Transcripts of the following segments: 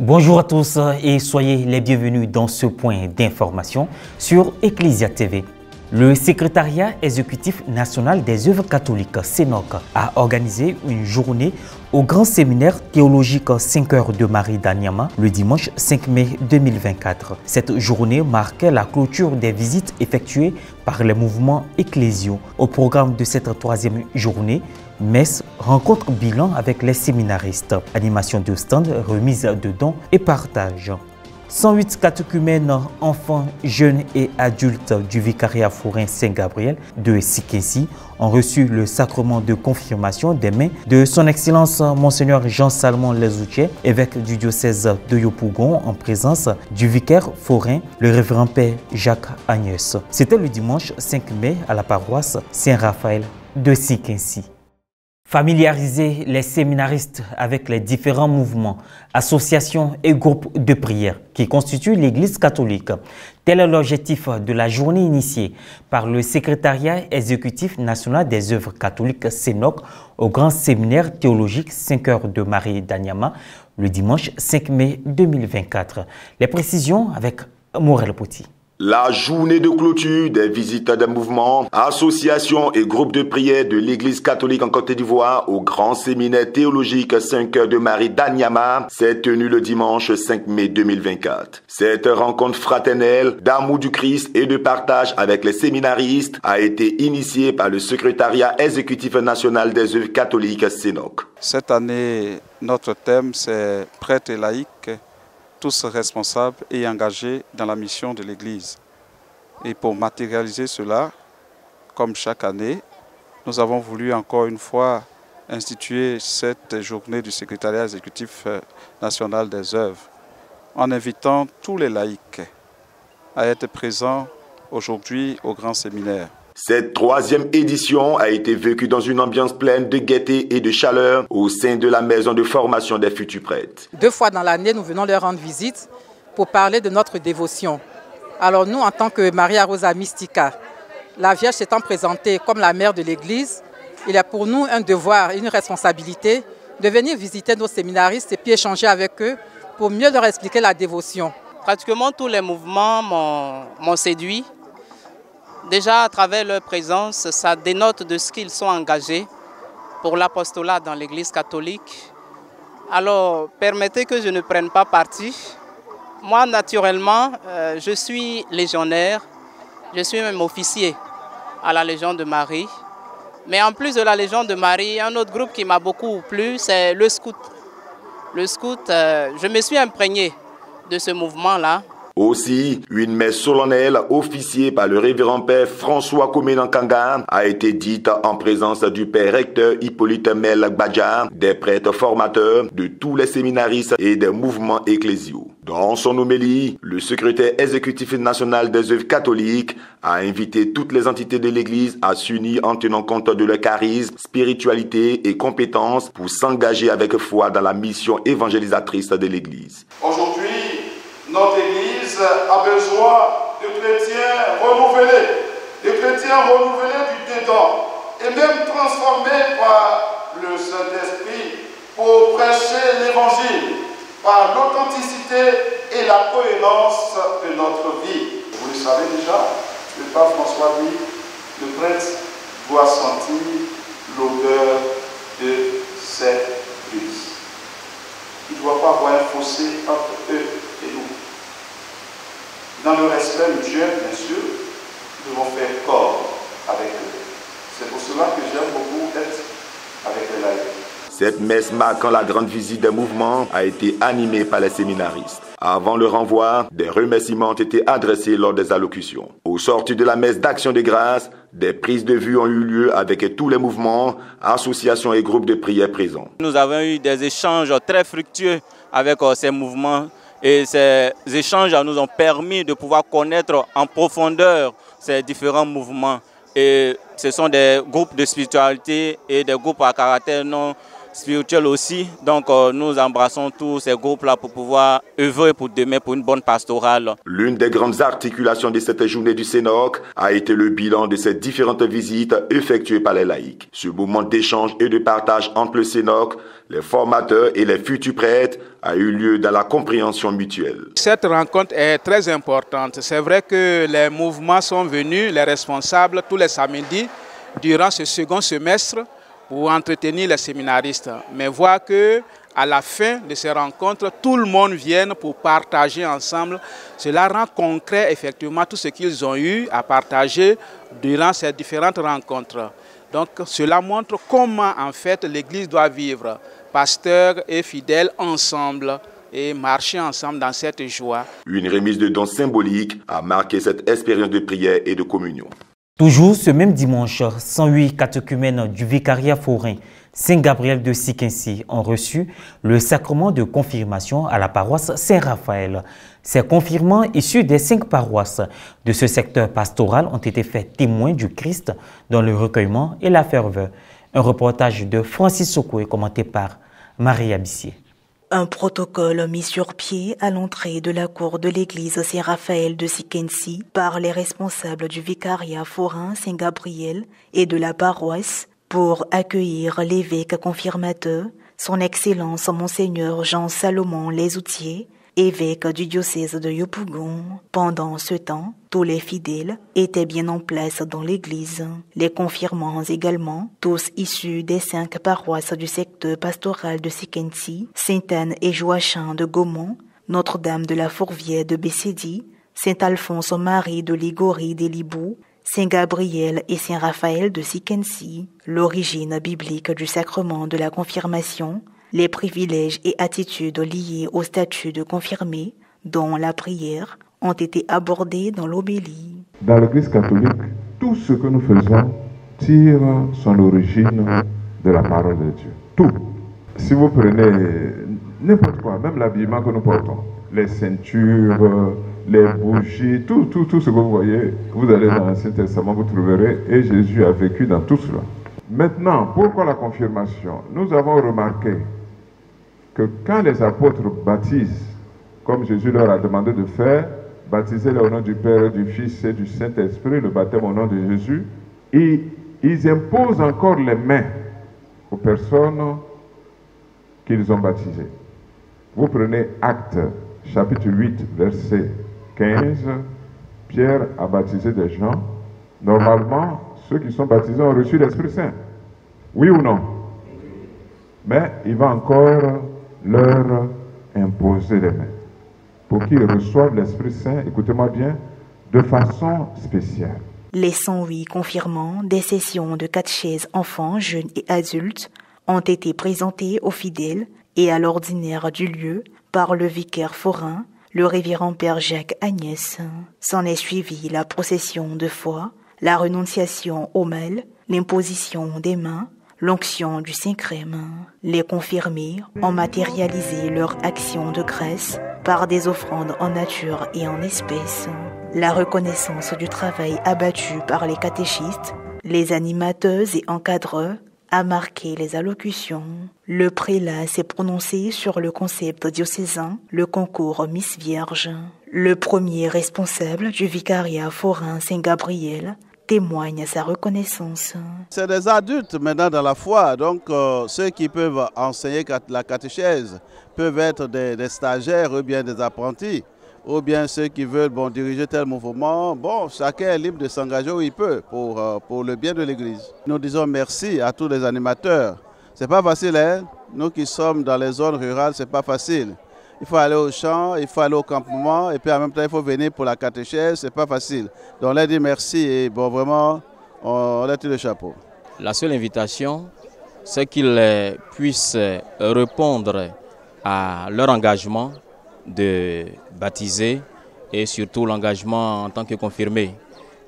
Bonjour à tous et soyez les bienvenus dans ce point d'information sur Ecclesia TV. Le secrétariat exécutif national des œuvres catholiques (CENOC) a organisé une journée au Grand Séminaire théologique 5 heures de Marie d'Anyama le dimanche 5 mai 2024. Cette journée marquait la clôture des visites effectuées par les mouvements ecclésiaux. Au programme de cette troisième journée, messe, rencontre bilan avec les séminaristes, animation de stand, remise de dons et partage. 108 catéchumènes, enfants, jeunes et adultes du vicariat forain Saint-Gabriel de Sikensi ont reçu le sacrement de confirmation des mains de son Excellence Monseigneur Jean-Salmon Lezoutier, évêque du diocèse de Yopougon, en présence du vicaire forain, le révérend Père Jacques Agnès. C'était le dimanche 5 mai à la paroisse Saint-Raphaël de Sikensi. Familiariser les séminaristes avec les différents mouvements, associations et groupes de prière qui constituent l'Église catholique. Tel est l'objectif de la journée initiée par le secrétariat exécutif national des œuvres catholiques (CENOC) au Grand Séminaire théologique 5 heures de Marie d'Anyama le dimanche 5 mai 2024. Les précisions avec Morel Poti. La journée de clôture des visites des mouvements, associations et groupes de prière de l'Église catholique en Côte d'Ivoire au Grand Séminaire théologique 5 heures de Marie d'Anyama s'est tenue le dimanche 5 mai 2024. Cette rencontre fraternelle d'amour du Christ et de partage avec les séminaristes a été initiée par le secrétariat exécutif national des œuvres catholiques (CENOC). Cette année, notre thème c'est prêtres et laïcs, tous responsables et engagés dans la mission de l'Église. Et pour matérialiser cela, comme chaque année, nous avons voulu encore une fois instituer cette journée du secrétariat exécutif national des œuvres, en invitant tous les laïcs à être présents aujourd'hui au Grand Séminaire. Cette troisième édition a été vécue dans une ambiance pleine de gaieté et de chaleur au sein de la maison de formation des futurs prêtres. 2 fois dans l'année, nous venons leur rendre visite pour parler de notre dévotion. Alors nous, en tant que Maria Rosa Mystica, la Vierge s'étant présentée comme la mère de l'Église, il y a pour nous un devoir et une responsabilité de venir visiter nos séminaristes et puis échanger avec eux pour mieux leur expliquer la dévotion. Pratiquement tous les mouvements m'ont séduit. Déjà, à travers leur présence, ça dénote de ce qu'ils sont engagés pour l'apostolat dans l'Église catholique. Alors, permettez que je ne prenne pas parti. Moi, naturellement, je suis légionnaire, je suis même officier à la Légion de Marie. Mais en plus de la Légion de Marie, un autre groupe qui m'a beaucoup plu, c'est le scout. Le scout, je me suis imprégné de ce mouvement-là. Aussi, une messe solennelle officiée par le révérend Père François Komenankanga a été dite en présence du Père recteur Hippolyte Mel Badja, des prêtres formateurs, de tous les séminaristes et des mouvements ecclésiaux. Dans son homélie, le secrétaire exécutif national des œuvres catholiques a invité toutes les entités de l'Église à s'unir en tenant compte de leur charisme, spiritualité et compétences pour s'engager avec foi dans la mission évangélisatrice de l'Église. Aujourd'hui, notre Église a besoin de chrétiens renouvelés du dedans et même transformés par le Saint-Esprit pour prêcher l'Évangile par l'authenticité et la cohérence de notre vie. Vous le savez déjà, le pape François dit, le prêtre doit sentir l'odeur de cette Église. Il ne doit pas avoir un fossé entre eux et nous. Dans le respect mutuel, bien sûr, nous devons faire corps avec eux. C'est pour cela que j'aime beaucoup être avec les laïcs. Cette messe marquant la grande visite des mouvements a été animée par les séminaristes. Avant le renvoi, des remerciements ont été adressés lors des allocutions. Au sortir de la messe d'action de grâce, des prises de vue ont eu lieu avec tous les mouvements, associations et groupes de prière présents. Nous avons eu des échanges très fructueux avec ces mouvements. Et ces échanges nous ont permis de pouvoir connaître en profondeur ces différents mouvements. Et ce sont des groupes de spiritualité et des groupes à caractère non spirituelle aussi. Donc nous embrassons tous ces groupes-là pour pouvoir œuvrer pour demain pour une bonne pastorale. L'une des grandes articulations de cette journée du CENOC a été le bilan de ces différentes visites effectuées par les laïcs. Ce moment d'échange et de partage entre le CENOC, les formateurs et les futurs prêtres a eu lieu dans la compréhension mutuelle. Cette rencontre est très importante. C'est vrai que les mouvements sont venus, les responsables, tous les samedis, durant ce second semestre, pour entretenir les séminaristes. Mais voir qu'à la fin de ces rencontres, tout le monde vient pour partager ensemble. Cela rend concret effectivement tout ce qu'ils ont eu à partager durant ces différentes rencontres. Donc cela montre comment en fait l'Église doit vivre, pasteurs et fidèles ensemble et marcher ensemble dans cette joie. Une remise de dons symboliques a marqué cette expérience de prière et de communion. Toujours ce même dimanche, 108 catéchumènes du vicariat forain Saint-Gabriel de Siquincy ont reçu le sacrement de confirmation à la paroisse Saint-Raphaël. Ces confirmants issus des 5 paroisses de ce secteur pastoral ont été faits témoins du Christ dans le recueillement et la ferveur. Un reportage de Francis Sokoué commenté par Marie Abissier. Un protocole mis sur pied à l'entrée de la cour de l'église Saint-Raphaël de Siquincy par les responsables du vicariat forain Saint-Gabriel et de la paroisse pour accueillir l'évêque confirmateur, son Excellence Monseigneur Jean-Salomon Lesoutier, évêque du diocèse de Yopougon. Pendant ce temps, tous les fidèles étaient bien en place dans l'église. Les confirmants également, tous issus des 5 paroisses du secteur pastoral de Siquincy, Sainte-Anne et Joachim de Gaumont, Notre-Dame de la Fourvière de Bessédi, Saint-Alphonse-Marie de Ligorie des Libous, Saint-Gabriel et Saint-Raphaël de Siquincy. L'origine biblique du sacrement de la confirmation, les privilèges et attitudes liés au statut de confirmé, dont la prière, ont été abordés dans l'homélie. Dans l'Église catholique, tout ce que nous faisons tire son origine de la parole de Dieu. Tout. Si vous prenez n'importe quoi, même l'habillement que nous portons, les ceintures, les bougies, tout ce que vous voyez, vous allez dans l'Ancien Testament, vous trouverez, et Jésus a vécu dans tout cela. Maintenant, pourquoi la confirmation? Nous avons remarqué que quand les apôtres baptisent, comme Jésus leur a demandé de faire, baptiser au nom du Père, du Fils et du Saint-Esprit, le baptême au nom de Jésus, et ils imposent encore les mains aux personnes qu'ils ont baptisées. Vous prenez Actes, chapitre 8, verset 15, Pierre a baptisé des gens. Normalement, ceux qui sont baptisés ont reçu l'Esprit Saint. Oui ou non? Mais il va encore leur imposer les mains pour qu'ils reçoivent l'Esprit Saint, écoutez-moi bien, de façon spéciale. Les 108 confirmants des sessions de catéchèse enfants, jeunes et adultes ont été présentés aux fidèles et à l'ordinaire du lieu par le vicaire forain, le révérend père Jacques Agnès. S'en est suivi la procession de foi, la renonciation au mal, l'imposition des mains, l'onction du Saint-Crème. Les confirmés ont matérialisé leur action de grâce par des offrandes en nature et en espèces. La reconnaissance du travail abattu par les catéchistes, les animateuses et encadreurs a marqué les allocutions. Le prélat s'est prononcé sur le concept diocésain, le concours Miss Vierge. Le premier responsable du vicariat forain Saint-Gabriel témoigne sa reconnaissance. C'est des adultes maintenant dans la foi, donc ceux qui peuvent enseigner la catéchèse peuvent être des stagiaires ou bien des apprentis, ou bien ceux qui veulent diriger tel mouvement. Chacun est libre de s'engager où il peut pour le bien de l'Église. Nous disons merci à tous les animateurs. C'est pas facile, hein? Nous qui sommes dans les zones rurales, c'est pas facile. Il faut aller au champ, il faut aller au campement, et puis en même temps, il faut venir pour la catéchèse, c'est pas facile. Donc on leur dit merci et vraiment, on leur tire le chapeau. La seule invitation, c'est qu'ils puissent répondre à leur engagement de baptiser et surtout l'engagement en tant que confirmé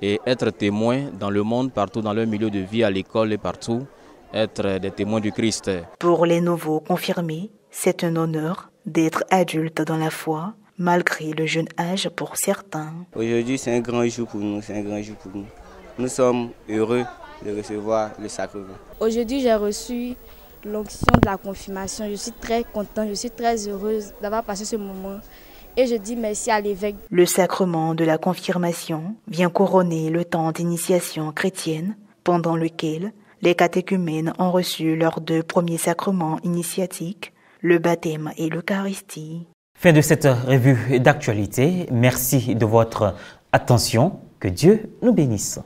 et être témoins dans le monde, partout dans leur milieu de vie, à l'école et partout, être des témoins du Christ. Pour les nouveaux confirmés, c'est un honneur d'être adulte dans la foi, malgré le jeune âge pour certains. Aujourd'hui, c'est un grand jour pour nous, c'est un grand jour pour nous. Nous sommes heureux de recevoir le sacrement. Aujourd'hui, j'ai reçu l'onction de la confirmation. Je suis très contente, je suis très heureuse d'avoir passé ce moment. Et je dis merci à l'évêque. Le sacrement de la confirmation vient couronner le temps d'initiation chrétienne, pendant lequel les catéchumènes ont reçu leurs 2 premiers sacrements initiatiques, le baptême et l'Eucharistie. Fin de cette revue d'actualité. Merci de votre attention. Que Dieu nous bénisse.